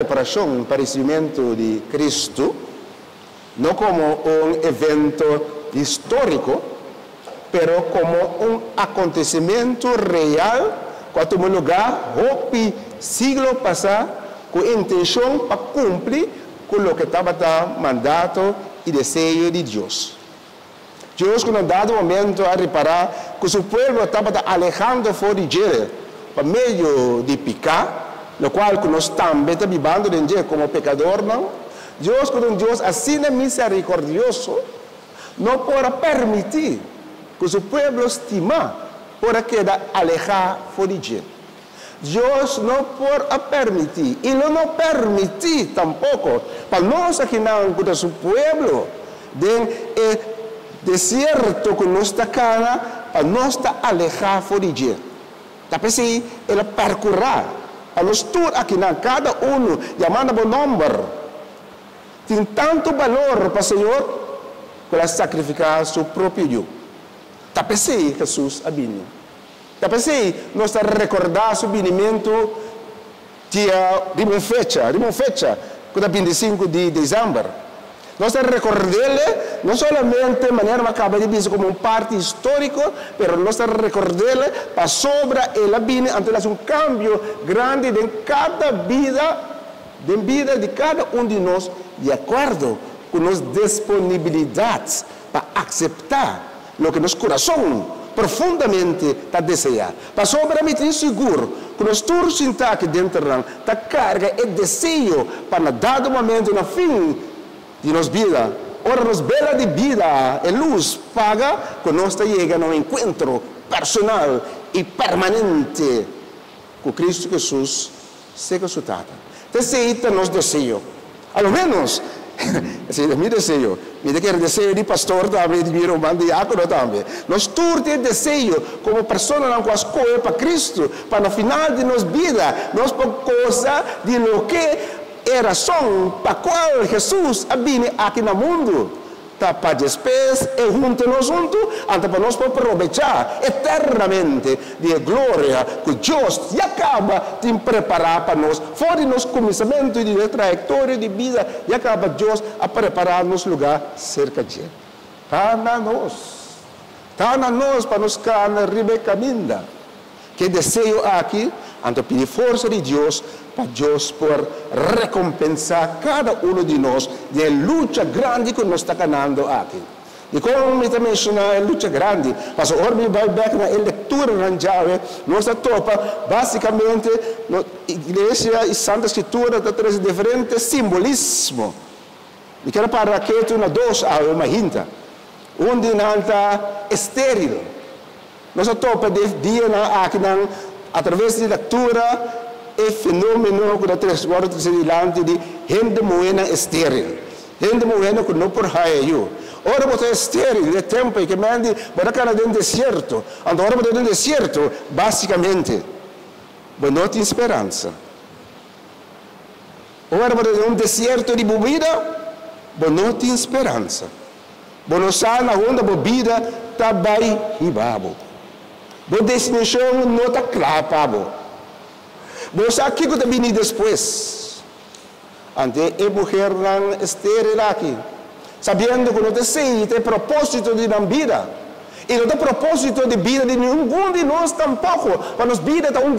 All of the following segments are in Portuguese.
preparação para o recebimento de Cristo, não como um evento histórico, mas como um acontecimento real, que tomou lugar no século passado, com intenção para cumprir com o que estava mandato e desejo de Deus. Deus, quando dado momento a reparar que o seu povo estava alejando fora de ele, por meio de pecar, no qual nós também estamos vivendo como pecador, não? Deus, quando Deus assim é misericordioso, não pode permitir que o seu povo estima por quedar alejado fora de ele. Deus não pode permitir, e não permitir tampouco para nós aqui não, com o seu povo, de deserto que nós está cara, para nós estar alejado fora de ele. Tapi se ele percorrer, a nós todos aqui não, cada um, chamando por número, tem tanto valor para o Senhor, que ele sacrificar seu próprio Deus. Tapi se Jesus a vinho. Tapi se nós recordar o vinimento de uma fecha, que é 25 de dezembro. Nós recordamos, não somente de maneira acaba de dizer como parte histórica, mas nós recordamos para sobre ela vinha ante um cambio grande em cada vida, de cada um de nós, de acordo com nossa disponibilidade para aceitar o que nosso coração profundamente está desejando. Para sobre me seguro que nós todos sentimos aqui dentro da carga e desejo para dado momento no fim de nossa vida, ora nos bela de vida e luz paga que nós chegamos a um encontro personal e permanente com Cristo Jesus, seja o Tata. Esse é o nosso desejo. Ao menos, esse é o meu desejo. Me quero desejo de pastor também, de meu irmão de diácono também. Nós todos temos desejo, como pessoas não escolhem para Cristo, para no final de nossa vida, nós por causa de lo que é a razão para a qual Jesus vinha aqui no mundo. Para despedir e juntos, para nós aproveitar eternamente de glória que Deus já acaba de preparar para nós. Fora de nosso começamento de trajetória de vida, já acaba Deus a preparar nosso lugar cerca de Ele. Está na nós para nos caminhar caminho. Que desejo aqui, ante pedir força de Deus, para Deus por recompensar cada um de nós de luta grande que nós está ganhando aqui. E como me está mencionando, é luta grande, mas agora me vai back na leitura na Jave, nós topa basicamente na igreja e Santa Escritura traz diferentes simbolismos. E quero para que tu na dois uma hinta, onde não está estéril. Nós topa de dia aqui através da leitura é fenômeno que três horas de gente moena estéril. Gente moena que não por raio. Ora você é estéril, é tempo que mande para cá dentro do deserto. Agora você dentro do deserto, basicamente, você não tem esperança. Ora você é deserto de bebida, você não tem esperança. Você não sabe na onda bebida está bem e babo. Você destinação não está clara para você aqui que está vindo depois. Ante a mulher não estéril aqui. Sabendo que não tem propósito de na vida. E não tem propósito de vida de nenhum de nós tampouco. Mas nossa vida está um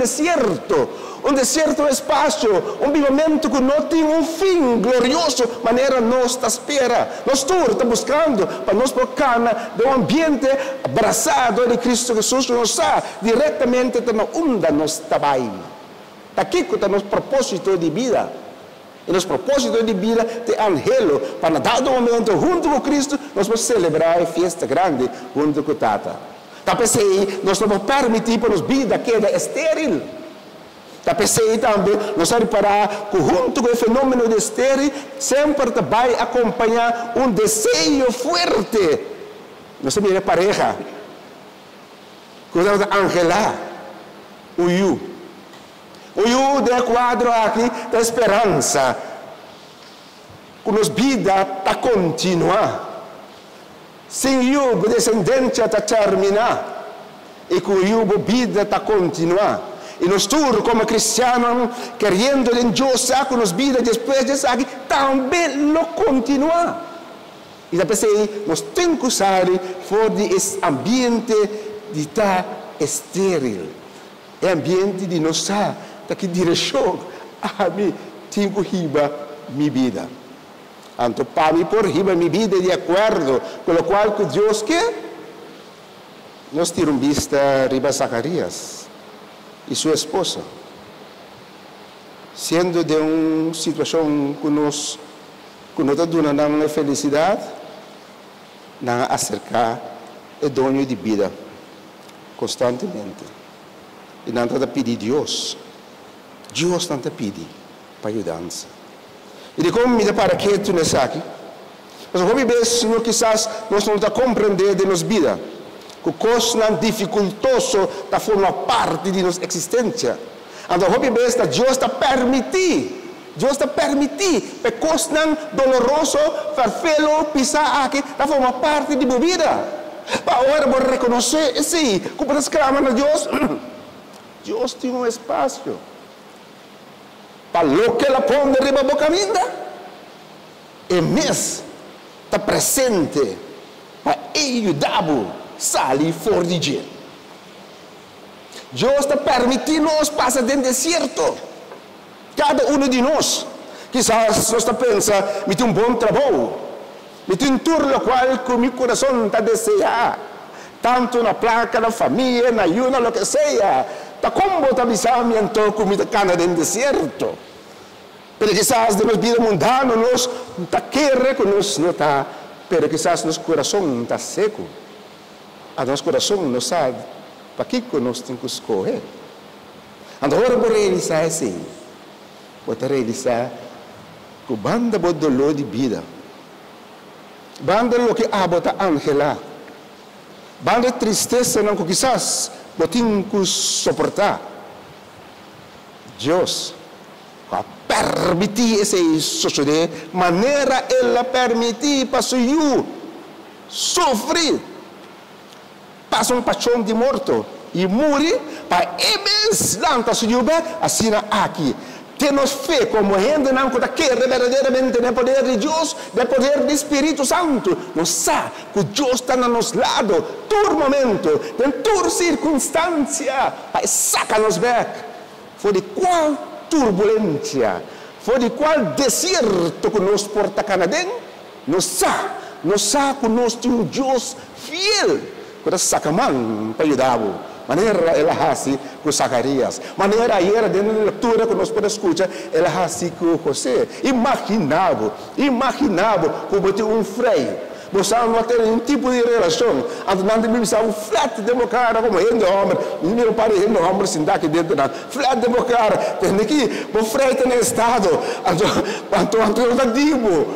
deserto espaço, um vivimento que não tem um fim glorioso, maneira nós está espera. Nós todos estamos buscando para nós focar de um ambiente abraçado de Cristo Jesus, que nos está diretamente na onda nós trabalho. Aqui que está nosso propósito de vida. E nosso propósito de vida de angelo, para dado momento, junto com Cristo, nós vamos celebrar a festa grande junto com o Tata. Talvez nós não vamos permitir para nossa vida queda estéril. Talvez também nós vamos reparar que junto com o fenômeno de estéril, sempre vai acompanhar um desejo forte. Nós temos a pareja, que nós vamos angelar o eu. O eu de quadro aqui da esperança, que nos vida está continuar. Sem eu, a descendência está terminar. E que o eu, a vida está continuar. E nós todos, como cristianos, querendo em Deus, com nos vidas depois de aqui, também lo continuar. E depois nós temos que usar fora desse ambiente de estar estéril. É ambiente de não saber que direção a mim tenho que riba minha vida. Então, para mim, por riba minha vida de acordo com o qual que Deus quer, nós tiramos vista riba Zacarias e sua esposa, sendo de uma situação que nós dando felicidade, não acercar o dono de vida constantemente. E não está pedir Deus. Deus não está pedir para ajudar-nos. E de como me para que tu não sabe? Mas como vezes nós quizás nós não está compreender de nossa vida, que coisa dificultoso da forma parte de nossa existência. Então como vezes Deus está permitir. Deus está permitir que coisa doloroso farfelo pisar aqui da forma parte de minha vida. Para agora vou reconhecer esse, como nós clamamos a Deus. Deus tem um espaço para o que ela põe de riba boca minda e mesmo está presente para ajudar a sair fora de jeito. Deus está permitindo nós passar dentro do deserto. Cada um de nós, quizás nós está pensando, me tem um bom trabalho, me tem um turno no qual que o meu coração está desejando, tanto na placa, na família, na ajuda, no que seja. Tá como botar pensamento como está cana dentro do deserto. Pero quizás de nossa vida mundana nós está querer que nós não está, pero quizás nosso coração está seco. A nosso coração não sabe para que nós temos que escolher. Agora vou realizar assim. Vou realizar que banda o dolor de vida. Banda o que abota Angela. Banda tristeza não que quizás eu tenho que suportar. Deus vai permitir esse suceder, maneira ela permitir para eu sofrer, passar um paixão de morto e morrer para eles lançar se eu assim aqui. Temos fé como gente não que quer verdadeiramente no poder de Deus, no poder do Espírito Santo. Nós sabemos que Deus está no nosso lado, todo momento, em toda circunstância, para sacar-nos back. Foi de qual turbulência, foi de qual deserto que nos porta canadém, nós sabemos que nós temos um Deus fiel, que nos saca mão para ajudar-nos. Maneira ela assim com Zacarias, maneira aí dentro da leitura que nós podemos escutar, ela assim com José. Imaginava como ter um freio. Você não tem um tipo de relação. Antes de mim, um flat de cara como ele homem, meu pai ele homem sem dar aqui dentro da flat de cara. Tem aqui, o freio tem estado. Então tá digo.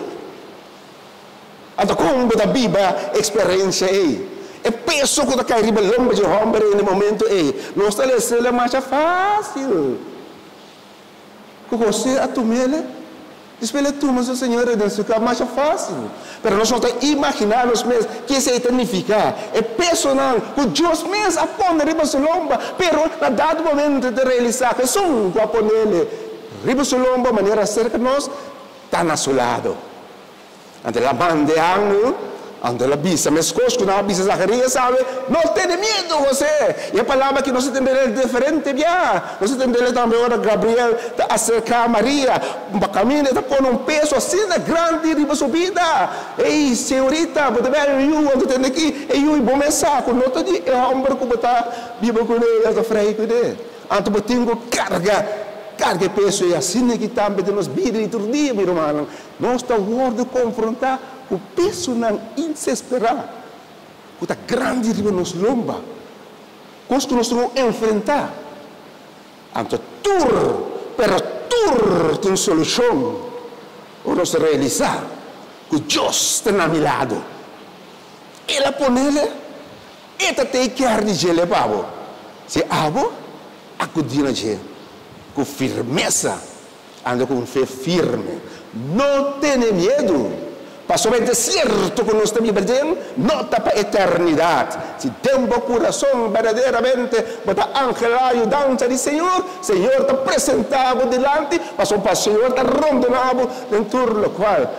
Então como da Bíblia experiência aí? É peso que está caindo longe de homem no momento não está deixando mais fácil. Que você a tomar, espelha tu, mas o Senhor é Deus, que é mais fácil. Mas nós não estamos imaginando mesmo que isso significa. É peso não, que Deus mesmo aponta riba sua lomba, pero na dado momento de realizar que são que aponta ele riba sua lomba, maneira cerca nós está na seu lado. Ante la mão de anjo. Ando la bisa, mas coisas que não bisa Zacarias sabe, não tem medo você. E a palavra que nós entendemos é diferente, já. Nós entendemos também agora Gabriel está acercar a Maria, uma caminho está pondo um peso assim grande de sua vida. Ei, senhorita, você vai eu quando tem aqui, eu bom mensagem, não estou de homem que está vivo com ele, está freio com ele. Então eu tenho carga peso e assim que também nos vida e tudo dia, meu irmão. Nós estamos de confrontar o peso não desesperar, que está grande de nos lomba, coisa que nós vamos enfrentar. Então, tudo tem solução, ou nós realizar, que Deus está na meu lado. Ele põe ele, ele tem que arranjar para se abo, acudir a gente, com firmeza, anda com fé firme, não tenha medo. Passou bem desierto que nós estamos vivendo, nota para a eternidade. Se tem um coração verdadeiramente, bota ángel ajudante do Senhor, o Senhor está apresentado delante, passou para o Senhor está rondonado dentro do qual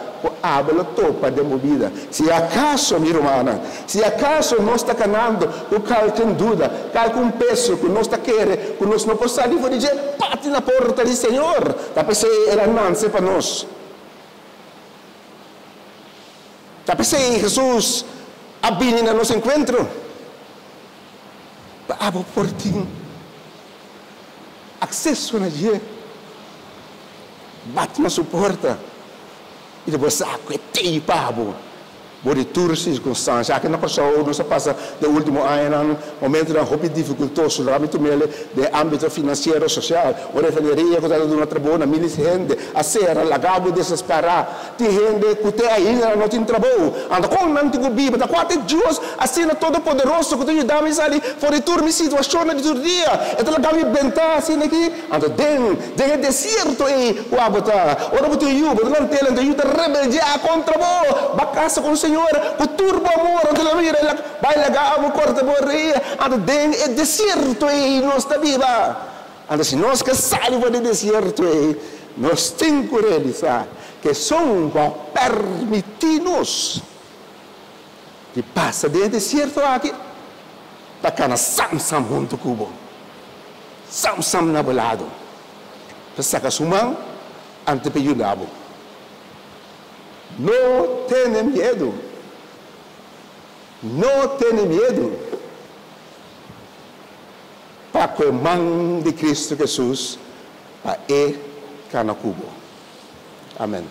habla topa de movida. Se acaso, minha irmã, se acaso nós está canando, o cal tem dúvida, cal com peso, que nós está querendo, que nós não podemos dizer, bate na porta do Senhor, está pensando, ela não se para nós. Está pensando, Jesus, abrir no nosso encontro, para por ti, acesso na dia, bate na sua porta, e depois saco, e pabo. Por circunstâncias, aqui na pessoa, nós passa do último ano, momento de roupa dificultoso, realmente mele, de âmbito financeiro, social, o referiria, que está dando uma tribuna, milis gente, a sera, lagabo desesperado, de gente que tem ainda não tem trabalho, anda com não tem Bíblia, da quatro dias, assim, todo poderoso, que tu dá me ali, fora me situação de todo dia, então lagabo bentar, assim, aqui, anda den deserto, e o abota, ora botou yuba, não tem, então yuba rebeldia contra o bacasa com o Senhor, o turbo amor, vai legar a corta borria, anda den é deserto e nós está viva. Anda se nós que saímos do deserto e nós temos que realizar que são para permitir-nos que passa do deserto aqui, para cá na Samsam muito cubo, Samsam na bolado, para sacar sua mão, ante pejudabo. Não tenha medo. Não tenha medo. Para que o mão de Cristo Jesus para canacubo. Amém.